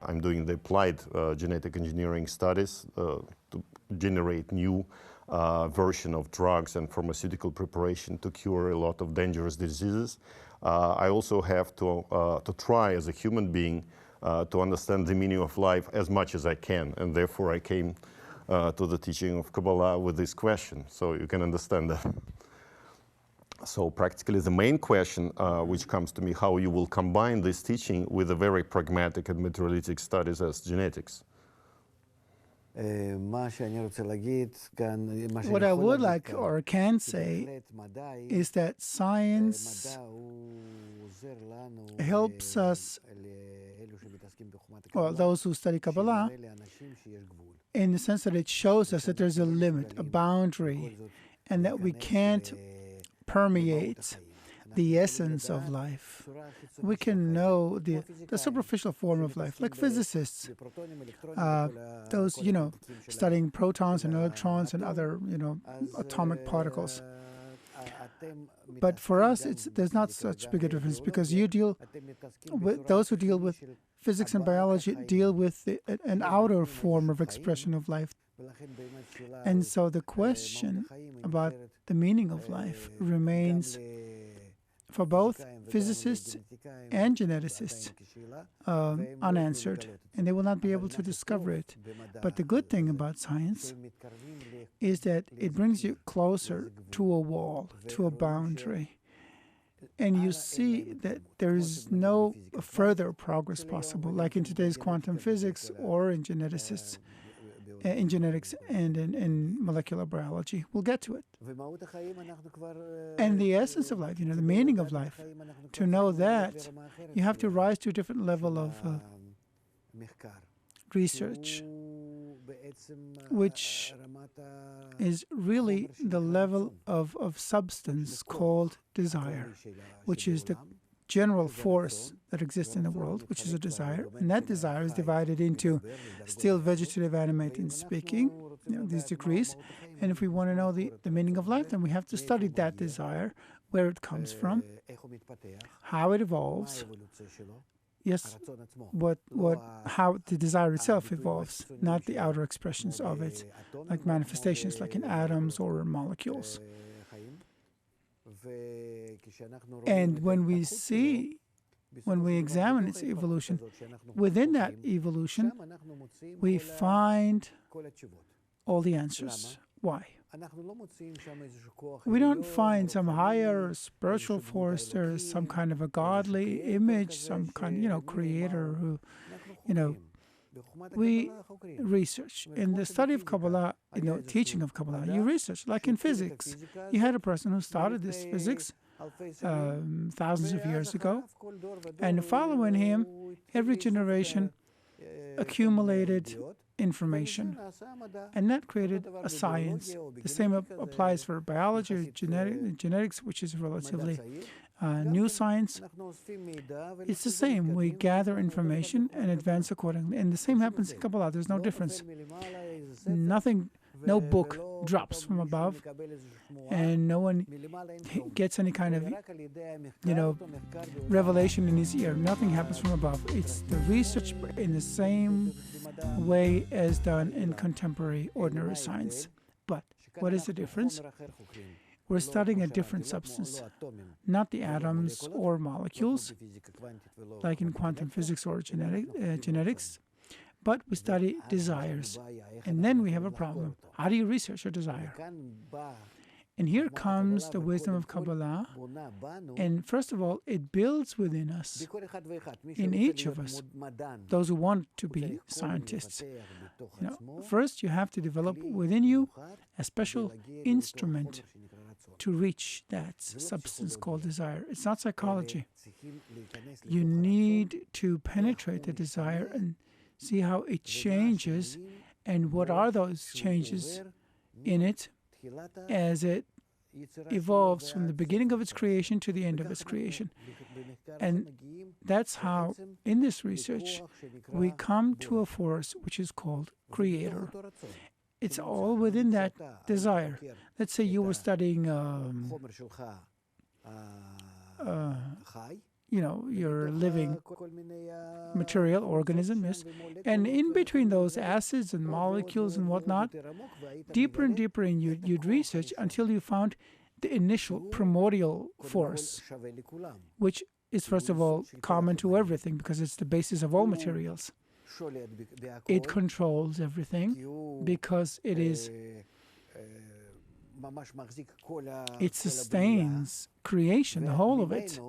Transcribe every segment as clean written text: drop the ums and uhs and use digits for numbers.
I'm doing the applied genetic engineering studies to generate new version of drugs and pharmaceutical preparation to cure a lot of dangerous diseases. I also have to try as a human being to understand the meaning of life as much as I can, and therefore I came to the teaching of Kabbalah with this question, so you can understand that. So practically the main question which comes to me, how you will combine this teaching with the very pragmatic and materialistic studies as genetics. What I would like or can say is that science helps us, or those who study Kabbalah, in the sense that it shows us that there's a limit, a boundary, and that we can't permeate the essence of life. We can know the superficial form of life, like physicists, those, studying protons and electrons and other, atomic particles. But for us, there's not such big a difference, because you deal with, those who deal with physics and biology deal with an outer form of expression of life. And so the question about the meaning of life remains for both physicists and geneticists unanswered, and they will not be able to discover it. But the good thing about science is that it brings you closer to a wall, to a boundary, and you see that there is no further progress possible, like in today's quantum physics or in geneticists. In genetics and in molecular biology. We'll get to it. And the essence of life, the meaning of life, to know that, you have to rise to a different level of research, which is really the level of substance called desire, which is the general force that exists in the world, which is a desire, and that desire is divided into still, vegetative, animate, and speaking, these degrees. And if we want to know the meaning of life, then we have to study that desire, where it comes from, how it evolves, yes, how the desire itself evolves, not the outer expressions of it, like manifestations like in atoms or molecules. And when we examine its evolution, within that evolution, we find all the answers. Why? We don't find some higher spiritual force, there is some kind of a godly image, some kind, creator who, we research. In the study of Kabbalah, teaching of Kabbalah, you research. Like in physics, you had a person who started this physics thousands of years ago, and following him, every generation accumulated information, and that created a science. The same applies for biology or genetics, which is relatively new science. It's the same. We gather information and advance accordingly. And the same happens in Kabbalah. There's no difference. No book drops from above, and no one gets any kind of, revelation in his ear. Nothing happens from above. It's the research in the same way as done in contemporary ordinary science. But what is the difference? We're studying a different substance, not the atoms or molecules, like in quantum physics or genetics, but we study desires. And then we have a problem. How do you research a desire? And here comes the wisdom of Kabbalah. And first of all, it builds within us, in each of us, those who want to be scientists. First, you have to develop within you a special instrument to reach that substance called desire. It's not psychology. You need to penetrate the desire and see how it changes, and what are those changes in it as it evolves from the beginning of its creation to the end of its creation. And that's how, in this research, we come to a force which is called Creator. It's all within that desire. Let's say you were studying your living material, organism, yes. And in between those acids and molecules and whatnot, deeper and deeper in, you'd research until you found the initial primordial force, which is, first of all, common to everything because it's the basis of all materials. It controls everything because it sustains creation, the whole of it.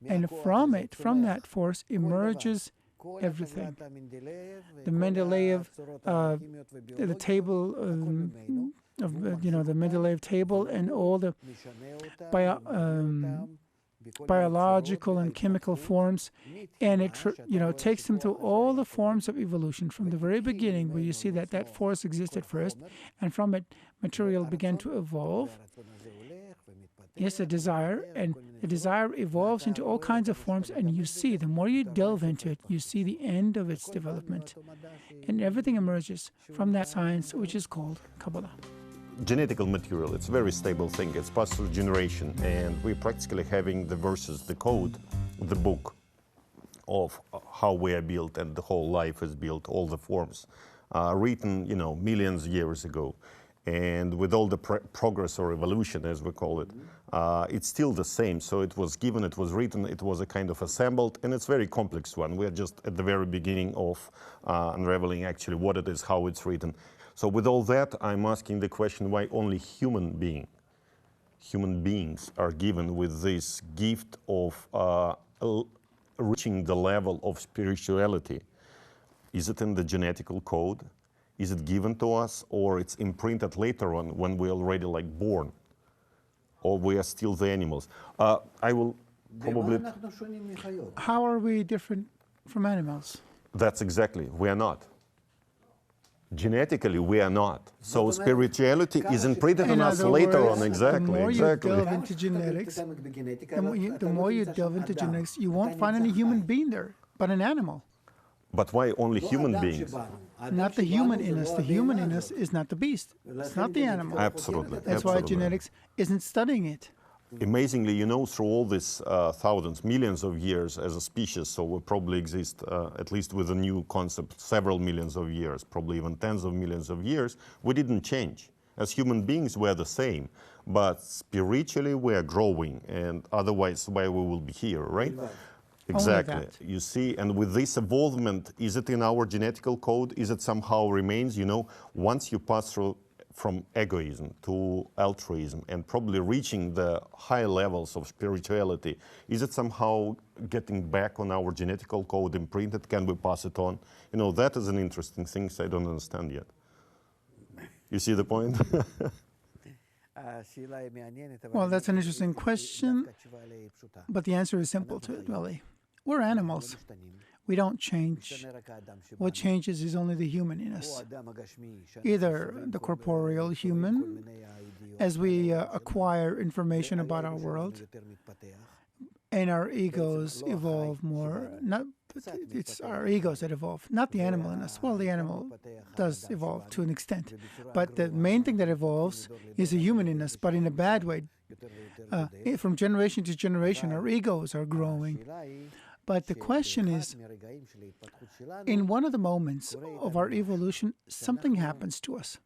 And from that force, emerges everything. The Mendeleev, the table the Mendeleev table and all the biological and chemical forms, and it takes them through all the forms of evolution from the very beginning, where you see that force existed first, and from it material began to evolve. Yes, a desire, and the desire evolves into all kinds of forms, and you see, the more you delve into it, you see the end of its development, and everything emerges from that science, which is called Kabbalah. Genetical material, it's a very stable thing. It's passed through generation, and we're practically having the verses, the code, the book of how we are built and the whole life is built, all the forms, written, millions of years ago. And with all the progress or evolution, as we call it, it's still the same. So it was given, it was written, it was a kind of assembled, and it's a very complex one. We're just at the very beginning of unraveling actually what it is, how it's written. So with all that, I'm asking the question why only human beings are given with this gift of reaching the level of spirituality. Is it in the genetical code? Is it given to us, or it's imprinted later on when we're already born? Or we are still the animals? I will probably... How are we different from animals? That's exactly, we are not. Genetically, we are not. So spirituality is imprinted on us later on. Exactly. The more you delve into genetics, you won't find any human being there, but an animal. But why only human beings? Not the human in us. The human in us is not the beast. It's not the animal. Absolutely. That's why genetics isn't studying it. Amazingly, through all these thousands, millions of years as a species, so we probably exist, at least with a new concept, several millions of years, probably even tens of millions of years, we didn't change. As human beings, we're the same. But spiritually, we are growing, and otherwise, why we will be here, right? Exactly. You see, and with this evolvement, is it in our genetical code? Is it somehow remains? Once you pass through from egoism to altruism and probably reaching the high levels of spirituality, is it somehow getting back on our genetical code imprinted? Can we pass it on? That is an interesting thing I don't understand yet. You see the point? Well, that's an interesting question, but the answer is simple to it, really. We're animals. We don't change. What changes is only the human in us. Either the corporeal human, as we acquire information about our world, and our egos evolve more. It's our egos that evolve, not the animal in us. Well, the animal does evolve to an extent, but the main thing that evolves is the human in us, but in a bad way. From generation to generation, our egos are growing. But the question is, in one of the moments of our evolution, something happens to us.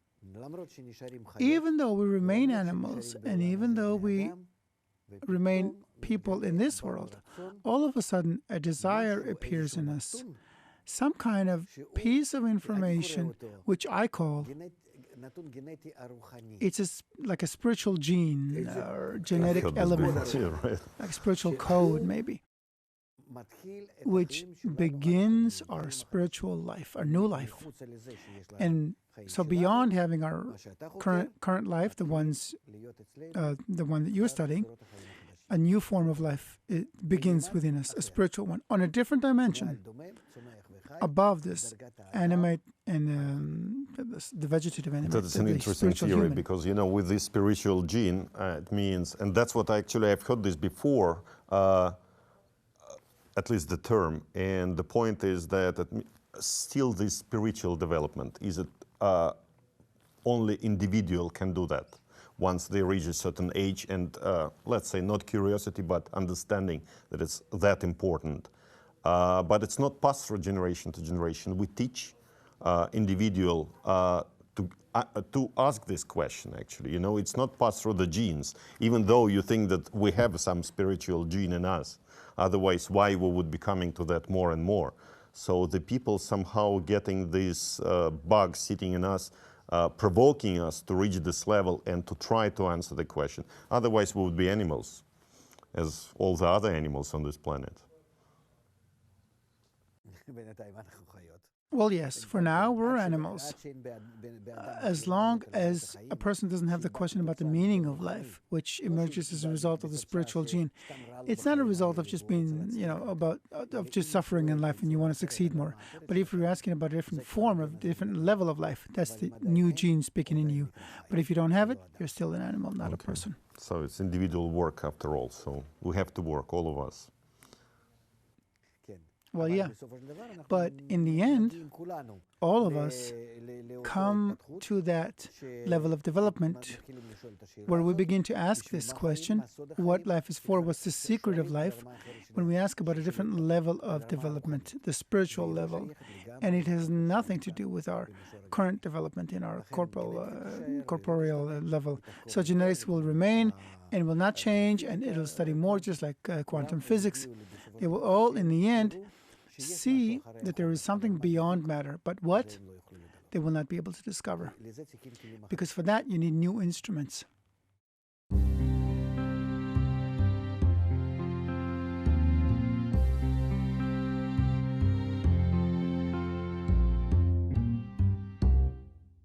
Even though we remain animals, and even though we remain people in this world, all of a sudden a desire appears in us, some kind of piece of information, which I call, it's like a spiritual gene or genetic element, like a spiritual code maybe, which begins our spiritual life, our new life. And so beyond having our current life, the one that you're studying, a new form of life, it begins within us, a spiritual one, on a different dimension, above this animate and the vegetative animate. That's an interesting theory, because, with this spiritual gene, it means, and that's what actually I've heard this before, at least the term, and the point is that still this spiritual development, is it only individual can do that? once they reach a certain age and, let's say, not curiosity, but understanding that it's that important. But it's not passed through generation to generation. We teach individual to ask this question, actually. You know, it's not passed through the genes, even though you think that we have some spiritual gene in us. Otherwise, why we would be coming to that more and more? So the people somehow getting this bug sitting in us, provoking us to reach this level and to try to answer the question. Otherwise, we would be animals, as all the other animals on this planet. Well, yes, for now, we're animals. As long as a person doesn't have the question about the meaning of life, which emerges as a result of the spiritual gene, it's not a result of just being, of just suffering in life and you want to succeed more. But if you're asking about a different form, a different level of life, that's the new gene speaking in you. But if you don't have it, you're still an animal, not a person. So it's individual work after all. So we have to work, all of us. Well, yeah, but in the end, all of us come to that level of development where we begin to ask this question, what life is for, what's the secret of life, when we ask about a different level of development, the spiritual level, and it has nothing to do with our current development in our corporeal level. So genetics will remain and will not change, and it'll study more, just like quantum physics. They will all, in the end, see that there is something beyond matter, but what? They will not be able to discover. Because for that, you need new instruments.